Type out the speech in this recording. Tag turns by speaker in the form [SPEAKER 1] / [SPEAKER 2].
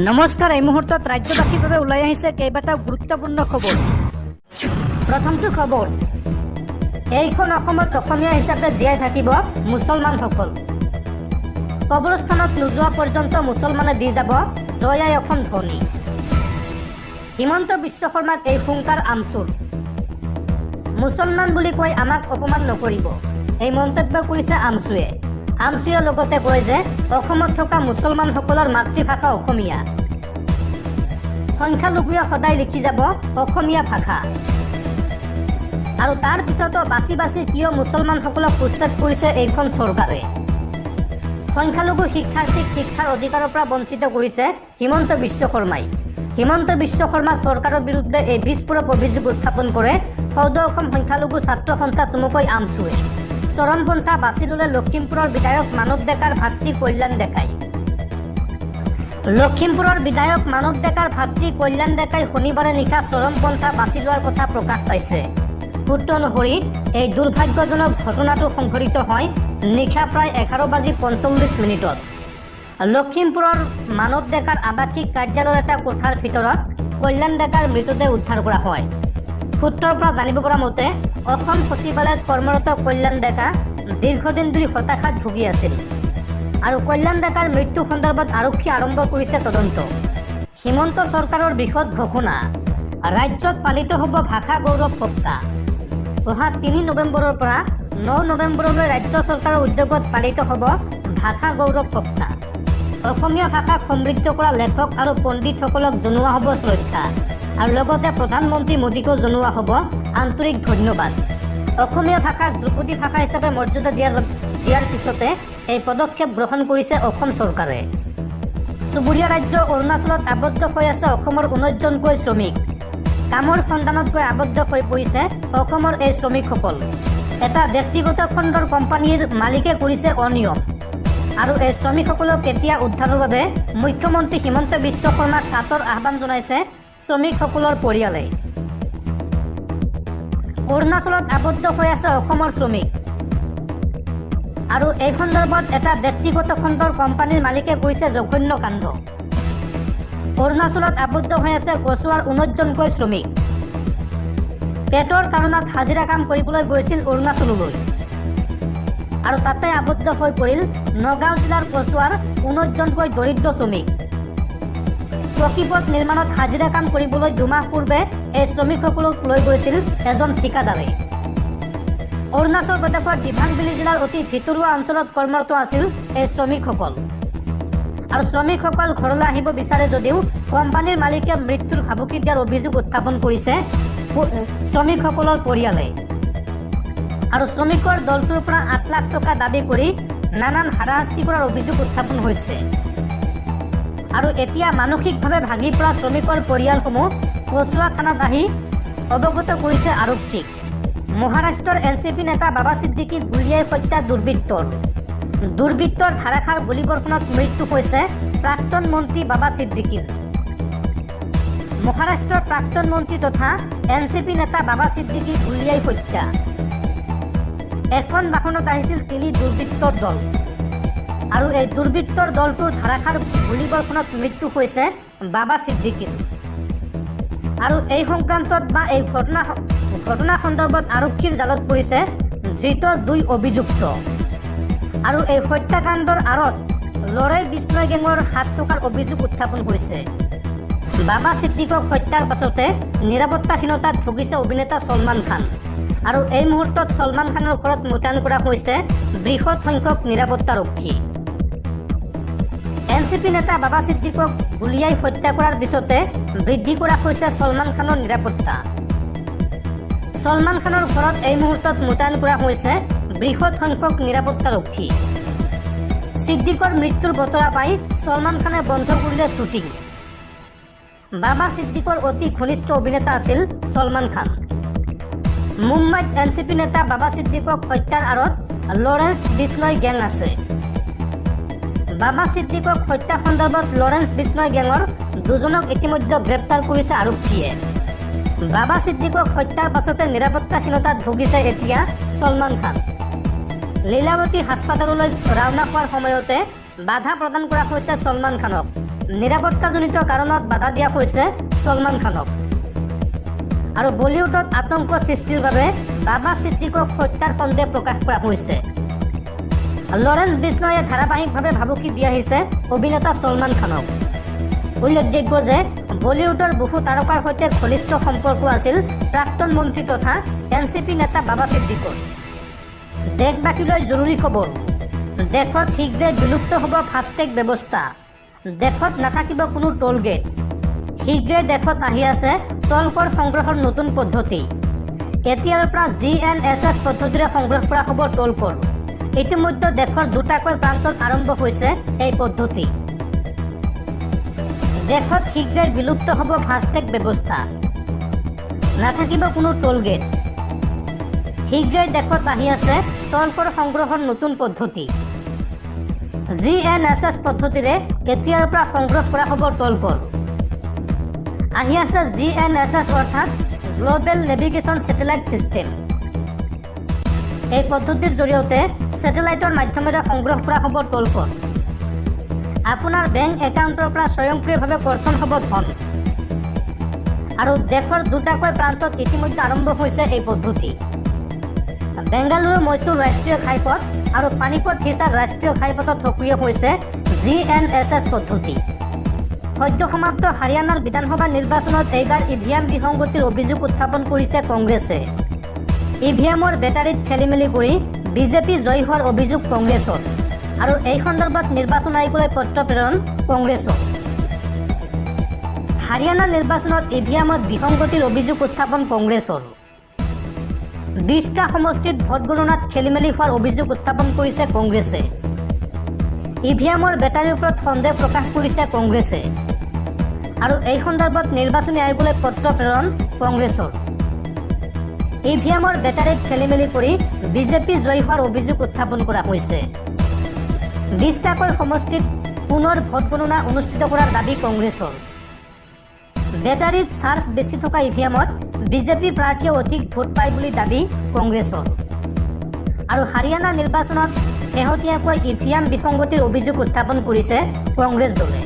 [SPEAKER 1] নমস্কাৰ। এই মুহূৰ্তত ৰাজ্যবাসীৰ বাবে ওলাই আহিছে কেইবাটাও গুৰুত্বপূৰ্ণ খবৰ। প্ৰথমটো খবৰ, এইখন অসমত অসমীয়া হিচাপে জীয়াই থাকিব মুছলমানসকল। কবৰস্থানত নোযোৱা পৰ্যন্ত মুছলমানে দি যাব জয় আই অসম ধ্বনি। হিমন্ত বিশ্ব শৰ্মাক এই হুংকাৰ আমচুৰ। মুছলমান বুলি কৈ আমাক অপমান নকৰিব, এই মন্তব্য কৰিছে আমচুৱে। আমচুৱে লগতে কয় যে অসমত থকা মুছলমানসকলৰ মাতৃভাষা অসমীয়া। সংখ্যালঘুৱে সদায় লিখি যাব অসমীয়া ভাষা। আৰু তাৰ পিছতো বাছি বাছি কিয় মুছলমানসকলক উচ্ছেদ কৰিছে এইখন চৰকাৰে। সংখ্যালঘু শিক্ষাৰ্থীক শিক্ষাৰ অধিকাৰৰ পৰা বঞ্চিত কৰিছে হিমন্ত বিশ্ব শৰ্মাই। হিমন্ত বিশ্ব শৰ্মা চৰকাৰৰ বিৰুদ্ধে এই বিস্ফোৰক অভিযোগ উত্থাপন কৰে সদৌ অসম সংখ্যালঘু ছাত্ৰ সন্থা চমুকৈ আমচুৱে। চৰমপন্থা বাছি ল'লে লখিমপুৰৰ বিধায়ক মানৱ ডেকাৰ ভাতৃ কল্যাণ ডেকাই। লখিমপুৰৰ বিধায়ক মানৱ ডেকাৰ ভাতৃ কল্যাণ ডেকাই শনিবাৰে নিশা চৰমপন্থা বাছি লোৱাৰ কথা প্ৰকাশ পাইছে। সূত্ৰ অনুসৰি এই দুৰ্ভাগ্যজনক ঘটনাটো সংঘটিত হয় নিশা প্ৰায় 11:45 লখিমপুৰৰ মানৱ ডেকাৰ আৱাসিক কাৰ্যালয়ৰ এটা কোঠাৰ ভিতৰত কল্যাণ ডেকাৰ মৃতদেহ উদ্ধাৰ কৰা হয়। সূত্ৰৰ পৰা জানিব পৰা মতে অসম সচিবালয়ত কৰ্মৰত কল্যাণ ডেকা দীৰ্ঘদিন ধৰি হতাশাত ভুগি আছিল আৰু কল্যাণ ডেকাৰ মৃত্যু সন্দৰ্ভত আৰক্ষী আৰম্ভ কৰিছে তদন্ত। হিমন্ত চৰকাৰৰ বৃহৎ ঘোষণা, ৰাজ্যত পালিত হ'ব ভাষা গৌৰৱ সপ্তাহ। অহা 3 নৱেম্বৰৰ পৰা 9 নৱেম্বৰলৈ ৰাজ্য চৰকাৰৰ উদ্যোগত পালিত হ'ব ভাষা গৌৰৱ সপ্তাহ। অসমীয়া ভাষাক সমৃদ্ধ কৰা লেখক আৰু পণ্ডিতসকলক জনোৱা হ'ব শ্ৰদ্ধা আৰু লগতে প্ৰধানমন্ত্ৰী মোদীকো জনোৱা হ'ব আন্তৰিক ধন্যবাদ। অসমীয়া ভাষাক ধ্ৰুপদী ভাষা হিচাপে মৰ্যাদা দিয়াৰ পিছতে এই পদক্ষেপ গ্ৰহণ কৰিছে অসম চৰকাৰে। চুবুৰীয়া ৰাজ্য অৰুণাচলত আবদ্ধ হৈ আছে অসমৰ 19জনকৈ শ্ৰমিক। কামৰ সন্ধানত গৈ আবদ্ধ হৈ পৰিছে অসমৰ এই শ্ৰমিকসকল। এটা ব্যক্তিগত খণ্ডৰ কোম্পানীৰ মালিকে কৰিছে অনিয়ম আৰু এই শ্ৰমিকসকলক কেতিয়া উদ্ধাৰৰ বাবে মুখ্যমন্ত্ৰী হিমন্ত বিশ্ব শৰ্মাক কাতৰ আহ্বান জনাইছে শ্ৰমিকসকলৰ পৰিয়ালে। অৰুণাচলত আবদ্ধ হৈ আছে অসমৰ শ্ৰমিক আৰু এই সন্দৰ্ভত এটা ব্যক্তিগত খণ্ডৰ কোম্পানীৰ মালিকে কৰিছে জঘন্য কাণ্ড। অৰুণাচলত আবদ্ধ হৈ আছে কচুৱাৰ 19জনকৈ শ্ৰমিক। পেটৰ কাৰণত হাজিৰা কাম কৰিবলৈ গৈছিল অৰুণাচললৈ আৰু তাতে আবদ্ধ হৈ পৰিল নগাঁও জিলাৰ কচুৱাৰ 19জনকৈ দৰিদ্ৰ শ্ৰমিক। প্ৰকৃপথ নিৰ্মাণত হাজিৰা কাম কৰিবলৈ 2 মাহ পূৰ্বে এই শ্ৰমিকসকলক লৈ গৈছিল এজন ঠিকাদাৰে। অৰুণাচল প্ৰদেশৰ দিবাং ভেলী জিলাৰ অতি ভিতৰুৱা অঞ্চলত কৰ্মৰত আছিল এই শ্ৰমিকসকল আৰু শ্ৰমিকসকল ঘৰলৈ আহিব বিচাৰে যদিও কোম্পানীৰ মালিকে মৃত্যুৰ ভাবুকি দিয়াৰ অভিযোগ উত্থাপন কৰিছে শ্ৰমিকসকলৰ পৰিয়ালে আৰু শ্ৰমিকৰ দলটোৰ পৰা 8 লাখ টকা দাবী কৰি নানান হাৰাশাস্তি কৰাৰ অভিযোগ উত্থাপন হৈছে। আৰু এতিয়া মানসিকভাৱে ভাগি পৰা শ্ৰমিকৰ পৰিয়ালসমূহ কচুৱা থানাত আহি অৱগত কৰিছে আৰক্ষীক। মহাৰাষ্ট্ৰৰ NCP নেতা বাবা ছিদ্দিকীক গুলীয়াই হত্যা দুৰ্বৃত্তৰ ধাৰাসাৰ গুলীবৰ্ষণত মৃত্যু হৈছে প্ৰাক্তন মন্ত্ৰী বাবা ছিদ্দিকীৰ। মহাৰাষ্ট্ৰৰ প্ৰাক্তন মন্ত্ৰী তথা NCP নেতা বাবা ছিদ্দিকীক গুলীয়াই হত্যা। এখন বাহনত আহিছিল 3 দুৰ্বৃত্তৰ দল আৰু এই দুৰ্বৃত্তৰ দলটোৰ ধাৰাসাৰ গুলীবৰ্ষণত মৃত্যু হৈছে বাবা ছিদ্দিকীৰ। আৰু এই সংক্ৰান্তত বা এই ঘটনা সন্দৰ্ভত আৰক্ষীৰ জালত পৰিছে ধৃত 2 অভিযুক্ত আৰু এই হত্যাকাণ্ডৰ আঁৰত লৰাই বিষ্ণয় গেঙৰ হাত থকাৰ অভিযোগ উত্থাপন হৈছে। বাবা ছিদ্দিকক হত্যাৰ পাছতে নিৰাপত্তাহীনতাত ভুগিছে অভিনেতা ছলমান খান আৰু এই মুহূৰ্তত ছলমান খানৰ ঘৰত মোতায়েন কৰা হৈছে বৃহৎ সংখ্যক নিৰাপত্তাৰক্ষী। NCP নেতা বাবা ছিদ্দিকক গুলীয়াই হত্যা কৰাৰ পিছতে বৃদ্ধি কৰা হৈছে ছলমান খানৰ নিৰাপত্তা। ছলমান খানৰ ঘৰত এই মুহূৰ্তত মোতায়েন কৰা হৈছে বৃহৎ সংখ্যক নিৰাপত্তাৰক্ষী। ছিদ্দিকৰ মৃত্যুৰ বতৰা পাই ছলমান খানে বন্ধ কৰিলে শ্বুটিং। বাবা ছিদ্দিকৰ অতি ঘনিষ্ঠ অভিনেতা আছিল ছলমান খান। মুম্বাইত NCP নেতা বাবা ছিদ্দিকক হত্যাৰ আঁৰত লৰেন্স বিষ্ণয় গেং আছে। বাবা ছিদ্দিকক হত্যা সন্দৰ্ভত লৰেন্স বিষ্ণয় গেঙৰ 2জনক ইতিমধ্যে গ্ৰেপ্তাৰ কৰিছে আৰক্ষীয়ে। বাবা ছিদ্দিকক হত্যাৰ পাছতে নিৰাপত্তাহীনতাত ভুগিছে এতিয়া ছলমান খান। লীলাৱতী হাস্পতাললৈ ৰাওনা হোৱাৰ সময়তে বাধা প্ৰদান কৰা হৈছে ছলমান খানক। নিৰাপত্তাজনিত কাৰণত বাধা দিয়া হৈছে ছলমান খানক। আৰু বলিউডত আতংক সৃষ্টিৰ বাবে বাবা ছিদ্দিকক হত্যাৰ সন্দেহ প্ৰকাশ কৰা হৈছে। লৰেন্স বিষ্ণয়ে ধাৰাবাহিকভাৱে ভাবুকি দি আহিছে অভিনেতা ছলমান খানক। উল্লেখযোগ্য যে বলিউডৰ বহু তাৰকাৰ সৈতে ঘনিষ্ঠ সম্পৰ্ক আছিল প্ৰাক্তন মন্ত্ৰী তথা এনচিপি নেতা বাবা ছিদ্দিকৰ। দেশবাসীলৈ জৰুৰী খবৰ, দেশত শীঘ্ৰে বিলুপ্ত হ'ব ফাষ্টেগ ব্যৱস্থা, দেশত নাথাকিব কোনো টোল গেট। শীঘ্ৰে দেশত আহি আছে টোল কৰ সংগ্ৰহৰ নতুন পদ্ধতি। এতিয়াৰ পৰা GNSS পদ্ধতিৰে সংগ্ৰহ কৰা হ'ব টোল কৰ। ইতিমধ্যে দেশৰ দুটাকৈ প্ৰান্তত আৰম্ভ হৈছে এই পদ্ধতি। দেশত শীঘ্ৰে বিলুপ্ত হ'ব ফাষ্টেগ ব্যৱস্থা, নাথাকিব কোনো টোল গেট। শীঘ্ৰে দেশত আহি আছে টোল কৰ সংগ্ৰহৰ নতুন পদ্ধতি। GNSS পদ্ধতিৰে এতিয়াৰ পৰা সংগ্ৰহ কৰা হ'ব টোল কৰ। আহি আছে GNSS অৰ্থাৎ গ্লোবেল নেভিগেশ্যন ছেটেলাইট ছিষ্টেম। এই পদ্ধতিৰ জৰিয়তে ছেটেলাইটৰ মাধ্যমেৰে সংগ্ৰহ কৰা হ'ব টোল কৰ। আপোনাৰ বেংক একাউণ্টৰ পৰা স্বয়ংক্ৰিয়ভাৱে কৰ্তন হ'ব ধন। আৰু দেশৰ দুটাকৈ প্ৰান্তত ইতিমধ্যে আৰম্ভ হৈছে এই পদ্ধতি। বেংগালুৰু মৈচুৰ ৰাষ্ট্ৰীয় ঘাইপথ আৰু পানীপথ হিছাৰ ৰাষ্ট্ৰীয় ঘাইপথত সক্ৰিয় হৈছে GNSS পদ্ধতি। সদ্য সমাপ্ত হাৰিয়ানাৰ বিধানসভা নিৰ্বাচনত এইবাৰ EVM বিসংগতিৰ অভিযোগ উত্থাপন কৰিছে কংগ্ৰেছে। EVMৰ বেটাৰীত খেলিমেলি কৰি বিজেপি জয়ী হোৱাৰ অভিযোগ কংগ্ৰেছৰ। আৰু এই সন্দৰ্ভত নিৰ্বাচন আয়োগলৈ পত্ৰ প্ৰেৰণ কংগ্ৰেছৰ। হাৰিয়ানা নিৰ্বাচনত EVMত বিসংগতিৰ অভিযোগ উত্থাপন কংগ্ৰেছৰ। 20টা সমষ্টিত ভোট গণনাত খেলিমেলি হোৱাৰ অভিযোগ উত্থাপন কৰিছে কংগ্ৰেছে। EVMৰ বেটাৰীৰ ওপৰত সন্দেহ প্ৰকাশ কৰিছে কংগ্ৰেছে। আৰু এই সন্দৰ্ভত নিৰ্বাচনী আয়োগলৈ পত্ৰ প্ৰেৰণ কংগ্ৰেছৰ। EVMৰ বেটাৰীত খেলিমেলি কৰি বিজেপি জয়ী হোৱাৰ অভিযোগ উত্থাপন কৰা হৈছে। 20টাকৈ সমষ্টিত পুনৰ ভোট গণনা অনুষ্ঠিত কৰাৰ দাবী কংগ্ৰেছৰ। বেটাৰীত চাৰ্জ বেছি থকা EVMত বিজেপি প্ৰাৰ্থীয়ে অধিক ভোট পায় বুলি দাবী কংগ্ৰেছৰ। আৰু হাৰিয়ানা নিৰ্বাচনত শেহতীয়াকৈ EVM বিসংগতিৰ অভিযোগ উত্থাপন কৰিছে কংগ্ৰেছ দলে।